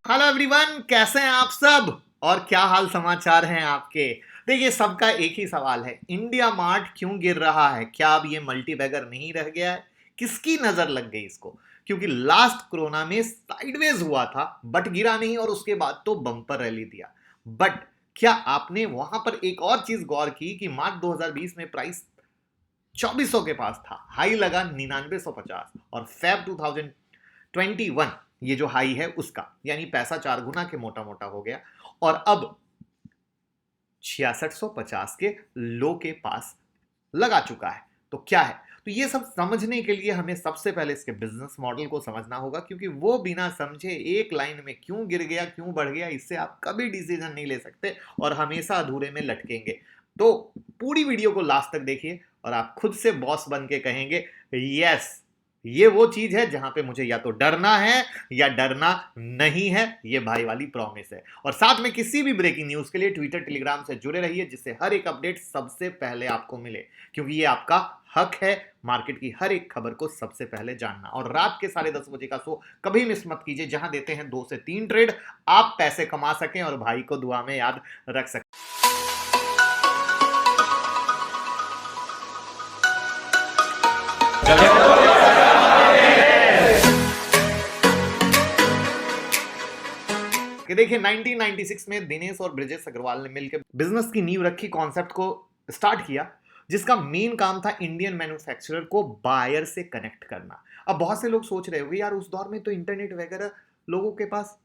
Hello everyone, कैसे हैं आप सब और क्या हाल समाचार हैं आपके। देखिए, सबका एक ही सवाल है, इंडिया मार्ट क्यों गिर रहा है। क्या अब ये मल्टीबैगर नहीं रह गया है? किसकी नजर लग गई इसको? क्योंकि लास्ट कोरोना में साइडवेज हुआ था बट गिरा नहीं, और उसके बाद तो बम्पर रैली दिया। बट क्या आपने वहां पर एक और चीज गौर की कि मार्च 2020 में प्राइस 2400 के पास था, हाई लगा 9950, और फेब 2021 ये जो हाई है उसका, यानी पैसा 4 गुना के मोटा मोटा हो गया, और अब 6650 के लो के पास लगा चुका है। तो क्या है? तो ये सब समझने के लिए हमें सबसे पहले इसके बिजनेस मॉडल को समझना होगा, क्योंकि वो बिना समझे एक लाइन में क्यों गिर गया, क्यों बढ़ गया, इससे आप कभी डिसीजन नहीं ले सकते और हमेशा अधूरे में लटकेंगे। तो पूरी वीडियो को लास्ट तक देखिए और आप खुद से बॉस बन के कहेंगे, यस, ये वो चीज है जहां पे मुझे या तो डरना है या डरना नहीं है। ये भाई वाली प्रॉमिस है। और साथ में किसी भी ब्रेकिंग न्यूज के लिए ट्विटर टेलीग्राम से जुड़े रहिए, जिससे हर एक अपडेट सबसे पहले आपको मिले, क्योंकि ये आपका हक है मार्केट की हर एक खबर को सबसे पहले जानना। और रात के 10:30 का शो कभी मिस मत कीजिए, जहां देते हैं 2 से 3 ट्रेड, आप पैसे कमा सकें और भाई को दुआ में याद रख सकें। कि देखिए, 1996 में दिनेश और ब्रिजेश अग्रवाल ने मिलकर बिजनेस की नींव रखी, कॉन्सेप्ट को स्टार्ट किया, जिसका मेन काम था इंडियन मैन्युफैक्चरर को बायर से कनेक्ट करना। अब बहुत से लोग सोच रहे होंगे, यार उस दौर में तो इंटरनेट वगैरह लोगों के पास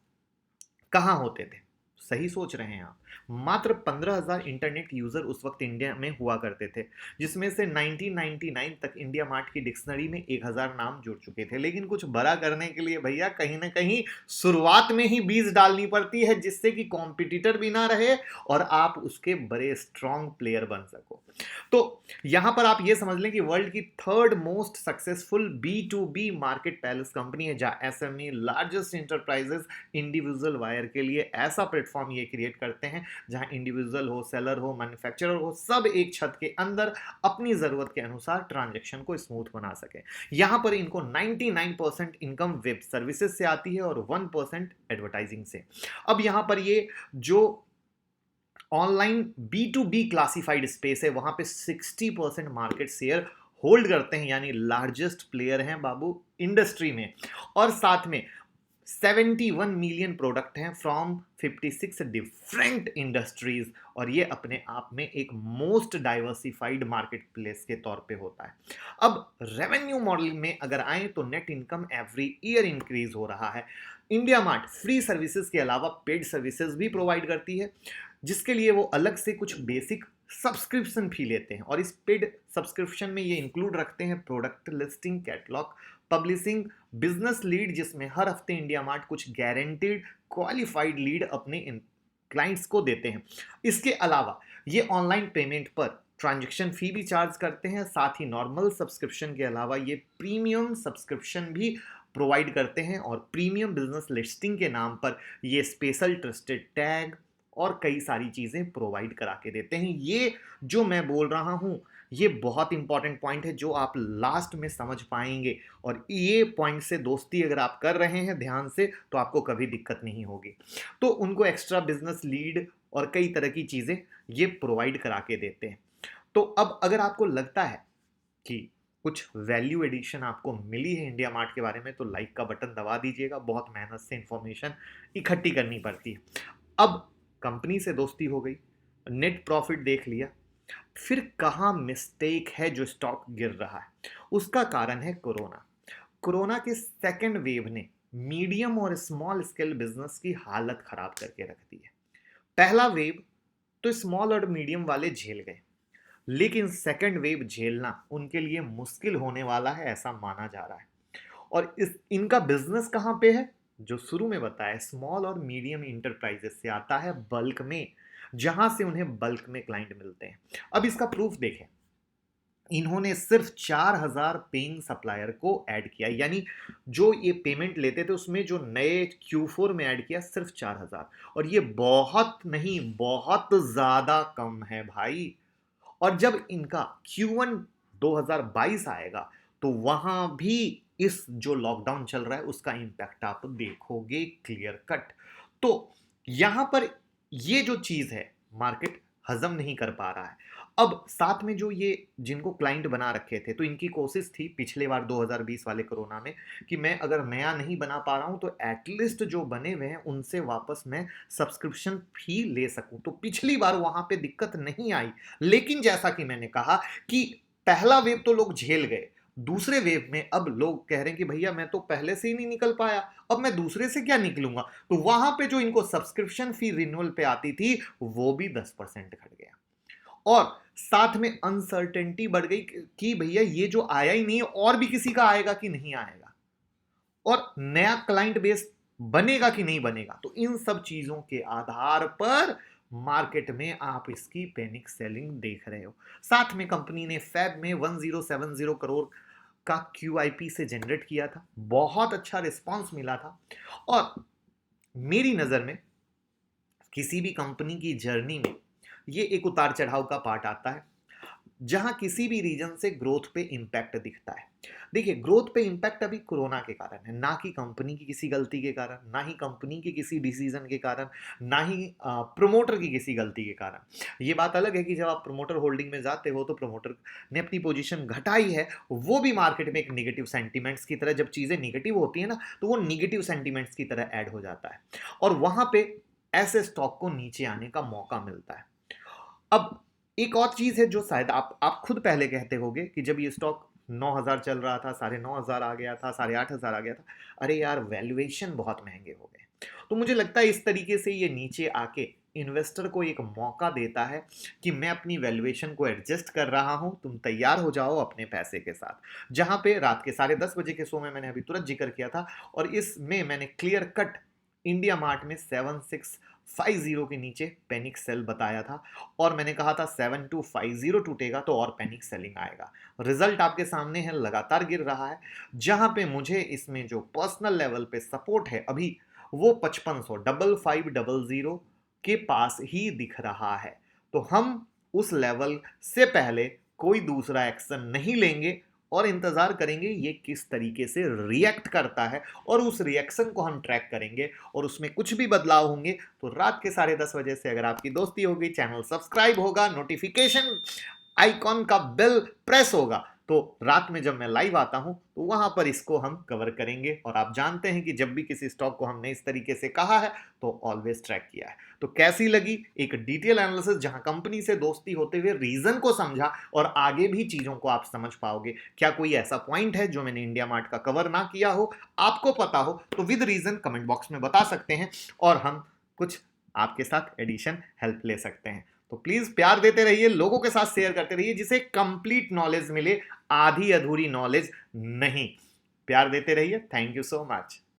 कहां होते थे। सही सोच रहे हैं आप। मात्र 15,000 इंटरनेट यूजर उस वक्त इंडिया में हुआ करते थे, जिसमें से 1999 तक इंडिया मार्ट की डिक्शनरी में 1,000 नाम जुड़ चुके थे। लेकिन कुछ बड़ा करने के लिए भैया कहीं ना कहीं शुरुआत में ही बीज डालनी पड़ती है, जिससे कि कॉम्पिटिटर भी ना रहे और आप उसके बड़े स्ट्रॉन्ग प्लेयर बन सको। तो यहां पर आप ये समझ लें कि वर्ल्ड की third most successful B2B market palace company है, जहां SME, largest enterprises, individual wire के लिए ऐसा प्लेटफॉर्म ये क्रिएट करते हैं जहां इंडिविजुअल हो, सेलर हो, मैन्युफैक्चरर हो, सब एक छत के अंदर अपनी जरूरत के अनुसार ट्रांजैक्शन को स्मूथ बना सके। यहां पर इनको 99% इनकम वेब सर्विसेज से आती है और 1% एडवर्टाइजिंग से। अब यहां पर ये जो ऑनलाइन B2B क्लासिफाइड स्पेस है, वहां पे 60% मार्केट शेयर होल्ड करते हैं, यानी लार्जेस्ट प्लेयर हैं बाबू इंडस्ट्री में। और साथ में 71 मिलियन प्रोडक्ट हैं फ्रॉम 56 डिफरेंट इंडस्ट्रीज, और ये अपने आप में एक मोस्ट डाइवर्सिफाइड मार्केट प्लेस के तौर पे होता है। अब रेवेन्यू मॉडल में अगर आए तो net income every year increase हो रहा है। इंडिया मार्ट फ्री सर्विसेज के अलावा पेड सर्विसेज भी प्रोवाइड करती है, जिसके लिए वो अलग से कुछ बेसिक सब्सक्रिप्शन फी लेते हैं, और इस पेड सब्सक्रिप्शन में ये इंक्लूड रखते हैं product listing, catalogue, publishing, business lead, जिसमें हर हफ्ते इंडिया मार्ट कुछ गारंटीड क्वालिफाइड लीड अपने क्लाइंट्स को देते हैं। इसके अलावा ये ऑनलाइन पेमेंट पर ट्रांजैक्शन फी भी चार्ज करते हैं। साथ ही नॉर्मल सब्सक्रिप्शन के अलावा ये प्रीमियम सब्सक्रिप्शन भी प्रोवाइड करते हैं, और प्रीमियम बिजनेस लिस्टिंग के नाम पर ये स्पेशल ट्रस्टेड टैग और कई सारी चीजें प्रोवाइड करा के देते हैं। ये जो मैं बोल रहा हूं, ये बहुत इंपॉर्टेंट पॉइंट है जो आप लास्ट में समझ पाएंगे, और ये पॉइंट से दोस्ती अगर आप कर रहे हैं ध्यान से, तो आपको कभी दिक्कत नहीं होगी। तो उनको एक्स्ट्रा बिजनेस लीड और कई तरह की चीजें ये प्रोवाइड करा के देते हैं। तो अब अगर आपको लगता है कि कुछ वैल्यू एडिशन आपको मिली है इंडिया मार्ट के बारे में, तो लाइक का बटन दबा दीजिएगा। बहुत मेहनत से इंफॉर्मेशन इकट्ठी करनी पड़ती है। अब कंपनी से दोस्ती हो गई, नेट प्रॉफिट देख लिया, फिर कहां मिस्टेक है जो स्टॉक गिर रहा है? उसका कारण है कोरोना। कोरोना के सेकेंड वेव ने मीडियम और स्मॉल स्केल बिजनेस की हालत खराब करके रख दी है। पहला वेव तो स्मॉल और मीडियम वाले झेल गए, लेकिन सेकेंड वेव झेलना उनके लिए मुश्किल होने वाला है, ऐसा माना जा रहा है। और इस इनका बिजनेस कहां पे है? जो शुरू में बताया, स्मॉल और मीडियम इंटरप्राइजेस से आता है बल्क में, जहां से उन्हें बल्क में क्लाइंट मिलते हैं। अब इसका प्रूफ देखें, इन्होंने सिर्फ 4,000 पेइंग सप्लायर को ऐड किया, यानी जो ये पेमेंट लेते थे उसमें जो नए Q4 में ऐड किया सिर्फ 4,000, और ये बहुत नहीं, बहुत ज्यादा कम है भाई। और जब इनका Q1 2022 आएगा तो वहां भी इस जो लॉकडाउन चल रहा है उसका इंपैक्ट आप देखोगे क्लियर कट। तो यहां पर ये जो चीज है मार्केट हजम नहीं कर पा रहा है। अब साथ में जो ये जिनको क्लाइंट बना रखे थे तो इनकी कोशिश थी पिछले बार 2020 वाले कोरोना में कि मैं अगर नया नहीं बना पा रहा हूं तो एटलीस्ट जो बने हुए हैं उनसे वापस मैं सब्सक्रिप्शन फी ले सकूं। तो पिछली बार वहां पे दिक्कत नहीं आई, लेकिन जैसा कि मैंने कहा कि पहला वेव तो लोग झेल गए, दूसरे वेव में अब लोग कह रहे हैं कि भैया मैं तो पहले से ही नहीं निकल पाया, अब मैं दूसरे से क्या निकलूंगा। तो वहां पे जो इनको सब्सक्रिप्शन फी रिन्यूअल पे आती थी वो भी 10% घट गया, और साथ में अनसर्टेनिटी बढ़ गई कि भैया ये जो आया ही नहीं और भी किसी का आएगा कि नहीं आएगा, और नया क्लाइंट बेस बनेगा कि नहीं बनेगा। तो इन सब चीजों के आधार पर मार्केट में आप इसकी पैनिक सेलिंग देख रहे हो। साथ में कंपनी ने फेब में 1070 करोड़ का QIP से जनरेट किया था, बहुत अच्छा रिस्पांस मिला था। और मेरी नजर में किसी भी कंपनी की जर्नी में ये एक उतार चढ़ाव का पार्ट आता है, जहां किसी भी रीजन से ग्रोथ पे इंपैक्ट दिखता है। देखिए, ग्रोथ पे इंपैक्ट अभी कोरोना के कारण है, ना कि कंपनी की किसी गलती के कारण, ना ही कंपनी के किसी डिसीजन के कारण, ना ही प्रमोटर की किसी गलती के कारण। ये बात अलग है कि जब आप प्रमोटर होल्डिंग में जाते हो तो प्रमोटर ने अपनी पोजीशन घटाई है, वो भी मार्केट में एक निगेटिव सेंटीमेंट्स की तरह, जब चीजें निगेटिव होती है ना तो वो निगेटिव सेंटीमेंट्स की तरह ऐड हो जाता है, और वहां पे ऐसे स्टॉक को नीचे आने का मौका मिलता है। अब एक और चीज है जो शायद आप खुद पहले कहते होगे कि जब ये स्टॉक 9,000 चल रहा था, 9,500 आ गया था, 8,500 आ गया था, अरे यार वैल्यूएशन बहुत महंगे हो गए। तो मुझे लगता है इस तरीके से ये नीचे आके इन्वेस्टर को एक मौका देता है कि मैं अपनी वैल्यूएशन को एडजस्ट कर रहा हूं, तुम तैयार हो जाओ अपने पैसे के साथ। जहां पे रात के 10:30 बजे के शो में मैंने अभी तुरंत जिक्र किया था, और इसमें मैंने क्लियर कट इंडिया मार्ट में 7650 के नीचे पैनिक सेल बताया था, और मैंने कहा था 7250 टूटेगा तो और पैनिक सेलिंग आएगा। रिजल्ट आपके सामने है, लगातार गिर रहा है। जहां पे मुझे इसमें जो पर्सनल लेवल पे सपोर्ट है अभी वो 5500 के पास ही दिख रहा है। तो हम उस लेवल से पहले कोई दूसरा एक्शन नहीं लेंगे और इंतजार करेंगे ये किस तरीके से रिएक्ट करता है, और उस रिएक्शन को हम ट्रैक करेंगे, और उसमें कुछ भी बदलाव होंगे तो रात के 10:30 बजे से अगर आपकी दोस्ती होगी, चैनल सब्सक्राइब होगा, नोटिफिकेशन आइकॉन का बेल प्रेस होगा, तो रात में जब मैं लाइव आता हूं तो वहां पर इसको हम कवर करेंगे। और आप जानते हैं कि जब भी किसी स्टॉक को हमने इस तरीके से कहा है तो ऑलवेज ट्रैक किया है। तो कैसी लगी एक डिटेल एनालिसिस, जहां कंपनी से दोस्ती होते हुए रीजन को समझा, और आगे भी चीजों को आप समझ पाओगे। क्या कोई ऐसा पॉइंट है जो मैंने इंडिया मार्ट का कवर ना किया हो, आपको पता हो तो विद रीजन कमेंट बॉक्स में बता सकते हैं, और हम कुछ आपके साथ एडिशन हेल्प ले सकते हैं। तो प्लीज प्यार देते रहिए, लोगों के साथ शेयर करते रहिए, जिसे कंप्लीट नॉलेज मिले, आधी अधूरी नॉलेज नहीं। प्यार देते रहिए। Thank you so much.